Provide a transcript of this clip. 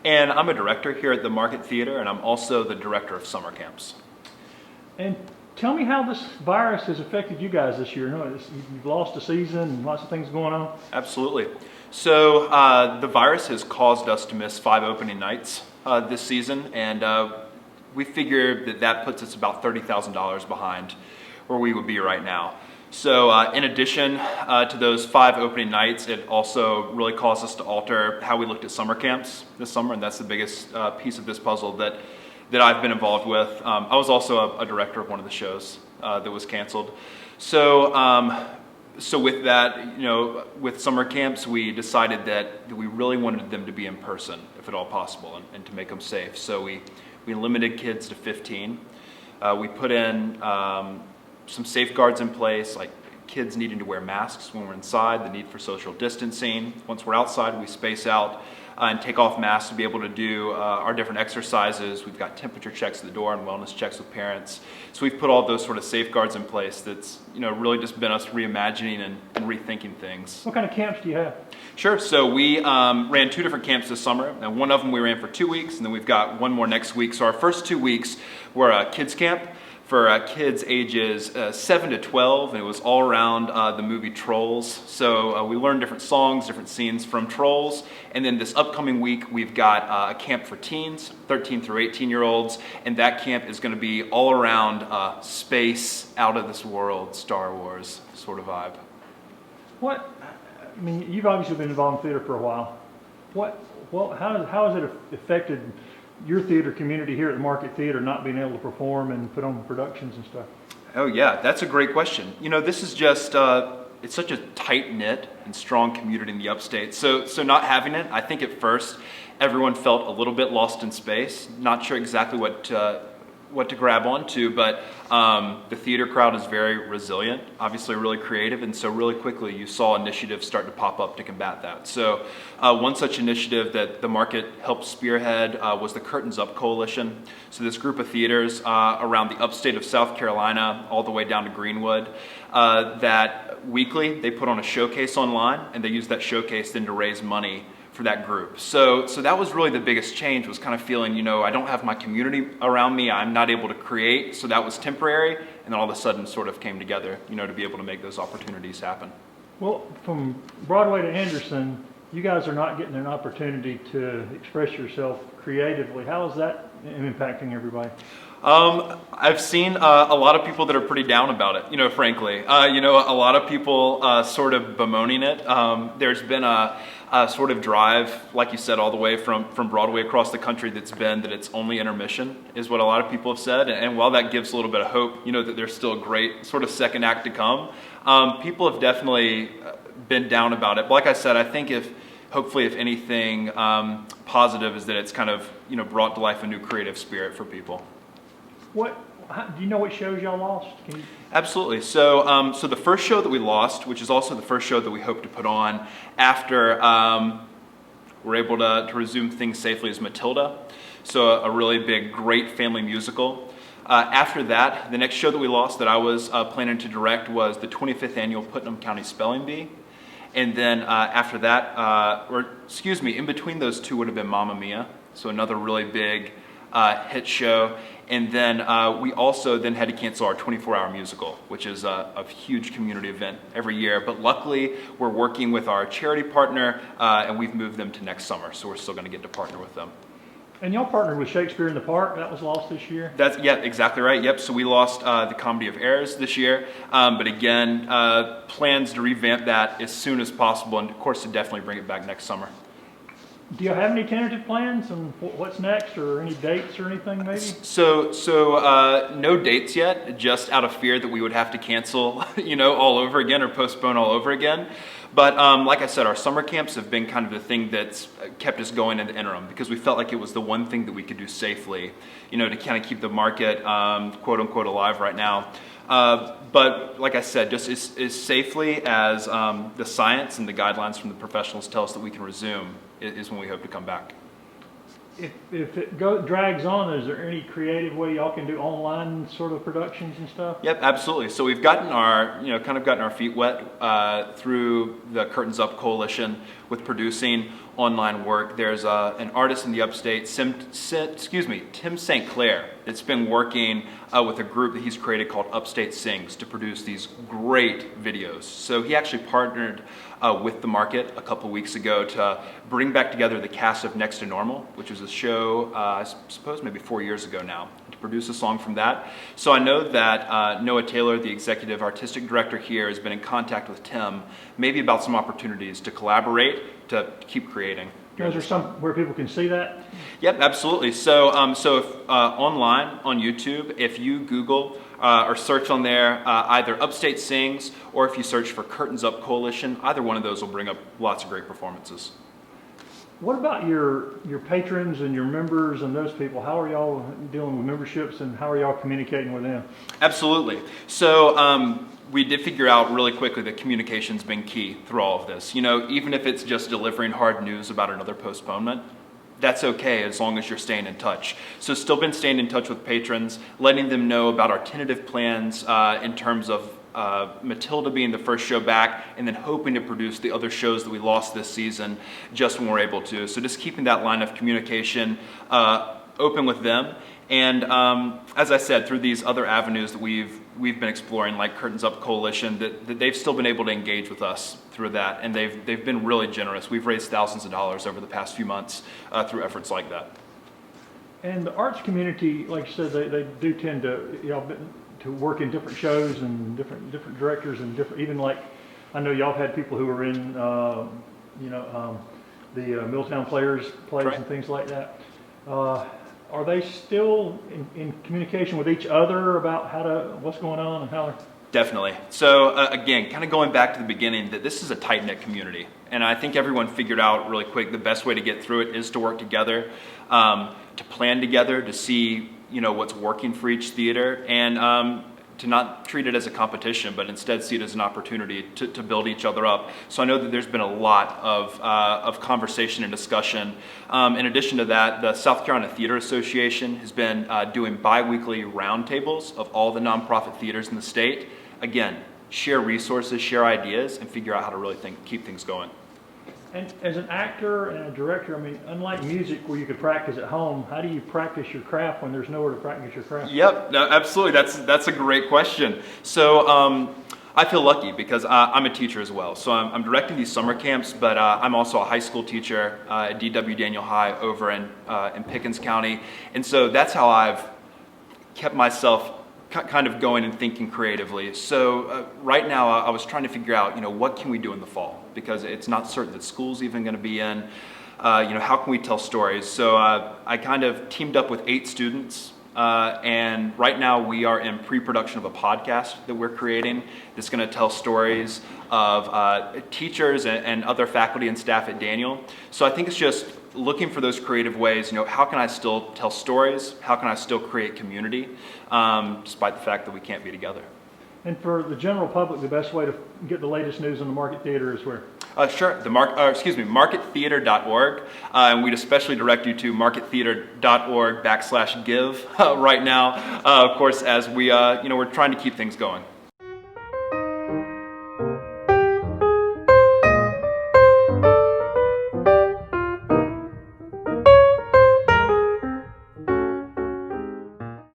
And I'm a director here at the Market Theater, and I'm also the director of summer camps. And tell me how this virus has affected you guys this year. You've lost a season and lots of things going on. Absolutely. So the virus has caused us to miss 5 opening nights this season, and we figure that puts us about $30,000 behind where we would be right now. So in addition to those 5 opening nights, it also really caused us to alter how we looked at summer camps this summer, and that's the biggest piece of this puzzle that I've been involved with. I was also a director of one of the shows that was canceled. So with that, with summer camps, we decided that we really wanted them to be in person, if at all possible, and to make them safe. So we limited kids to 15. We put in some safeguards in place, like kids needing to wear masks when we're inside, the need for social distancing. Once we're outside, we space out and take off masks to be able to do our different exercises. We've got temperature checks at the door and wellness checks with parents. So we've put all those sort of safeguards in place. That's really just been us reimagining and rethinking things. What kind of camps do you have? Sure. So we ran 2 different camps this summer, and one of them we ran for 2 weeks, and then we've got one more next week. So our first 2 weeks were a kids camp for kids ages 7 to 12, and it was all around the movie Trolls. So we learned different songs, different scenes from Trolls, and then this upcoming week we've got a camp for teens, 13 through 18-year-olds, and that camp is going to be all around space, out of this world, Star Wars sort of vibe. You've obviously been involved in theater for a while. How has it affected your theater community here at the Market Theater not being able to perform and put on productions and stuff? Oh yeah, that's a great question. This is just, it's such a tight-knit and strong community in the upstate. So not having it, I think at first everyone felt a little bit lost in space, not sure exactly what to grab onto, but the theater crowd is very resilient, obviously really creative, and so really quickly you saw initiatives start to pop up to combat that. So one such initiative that the Market helped spearhead was the Curtains Up Coalition. So this group of theaters around the upstate of South Carolina all the way down to Greenwood, that weekly they put on a showcase online, and they used that showcase then to raise money for that group. So that was really the biggest change, was kind of feeling, I don't have my community around me, I'm not able to create, so that was temporary, and then all of a sudden sort of came together, to be able to make those opportunities happen. Well, from Broadway to Anderson, you guys are not getting an opportunity to express yourself creatively. How is that impacting everybody? I've seen a lot of people that are pretty down about it, frankly. A lot of people sort of bemoaning it. There's been a sort of drive, like you said, all the way from Broadway across the country that it's only intermission, is what a lot of people have said. And while that gives a little bit of hope, that there's still a great sort of second act to come, people have definitely been down about it. But like I said, I think hopefully if anything positive is that it's kind of, brought to life a new creative spirit for people. Do you know what shows y'all lost? Absolutely. So the first show that we lost, which is also the first show that we hope to put on after we're able to resume things safely, is Matilda. So a really big, great family musical. After that, the next show that we lost that I was planning to direct was the 25th annual Putnam County Spelling Bee. And then after that, in between those two would have been Mamma Mia. So another really big hit show. And then we also then had to cancel our 24-hour musical, which is a huge community event every year. But luckily, we're working with our charity partner, and we've moved them to next summer. So we're still going to get to partner with them. And y'all partnered with Shakespeare in the Park. That was lost this year? Yeah, exactly right. Yep. So we lost the Comedy of Errors this year. But again, plans to revamp that as soon as possible. And of course, to definitely bring it back next summer. Do you have any tentative plans on what's next, or any dates or anything maybe? So no dates yet, just out of fear that we would have to cancel, all over again or postpone all over again. But like I said, our summer camps have been kind of the thing that's kept us going in the interim, because we felt like it was the one thing that we could do safely, to kind of keep the market, quote unquote, alive right now. But like I said, just as safely as the science and the guidelines from the professionals tell us that we can resume is when we hope to come back. If it drags on, is there any creative way y'all can do online sort of productions and stuff? Yep, absolutely. So we've gotten our feet wet through the Curtains Up Coalition with producing. online work. There's an artist in the Upstate, Tim St. Clair. It's been working with a group that he's created called Upstate Sings to produce these great videos. So he actually partnered with the market a couple weeks ago to bring back together the cast of Next to Normal, which was a show, I suppose maybe 4 years ago now, to produce a song from that. So I know that Noah Taylor, the executive artistic director here, has been in contact with Tim, maybe about some opportunities to collaborate, to keep creating. Is there some where people can see that? Yep, absolutely. So, if, online on YouTube, if you Google or search on there either Upstate Sings, or if you search for Curtains Up Coalition, either one of those will bring up lots of great performances. What about your patrons and your members and those people? How are y'all dealing with memberships, and how are y'all communicating with them? Absolutely. So we did figure out really quickly that communication's been key through all of this. You know, even if it's just delivering hard news about another postponement, that's okay as long as you're staying in touch. So still been staying in touch with patrons, letting them know about our tentative plans in terms of Matilda being the first show back, and then hoping to produce the other shows that we lost this season just when we're able to. So just keeping that line of communication open with them. And as I said, through these other avenues that we've been exploring, like Curtains Up Coalition, that they've still been able to engage with us through that, and they've been really generous. We've raised thousands of dollars over the past few months through efforts like that. And the arts community, like you said, they do tend to work in different shows and different directors and different, even like I know y'all have had people who are in the Milltown Players plays, right, and things like that. Are they still in communication with each other about what's going on and how? Definitely. So again, kind of going back to the beginning, that this is a tight-knit community, and I think everyone figured out really quick the best way to get through it is to work together, to plan together, to see what's working for each theater, and to not treat it as a competition, but instead see it as an opportunity to build each other up. So I know that there's been a lot of conversation and discussion. In addition to that, the South Carolina Theater Association has been doing bi-weekly roundtables of all the nonprofit theaters in the state. Again, share resources, share ideas, and figure out how to really keep things going. And as an actor and a director, I mean, unlike music where you could practice at home, how do you practice your craft when there's nowhere to practice your craft? Yep, no, absolutely. That's a great question. So I feel lucky because I'm a teacher as well. So I'm directing these summer camps, but I'm also a high school teacher at D.W. Daniel High over in Pickens County. And so that's how I've kept myself kind of going and thinking creatively. So right now I was trying to figure out, what can we do in the fall? Because it's not certain that school's even going to be in. How can we tell stories? So I kind of teamed up with 8 students, and right now we are in pre-production of a podcast that we're creating that's going to tell stories of teachers and other faculty and staff at Daniel. So I think it's just looking for those creative ways. How can I still tell stories? How can I still create community, despite the fact that we can't be together? And for the general public, the best way to get the latest news on the Market Theater is where? Sure, markettheater.org, and we'd especially direct you to markettheater.org/give right now, of course, as we're trying to keep things going.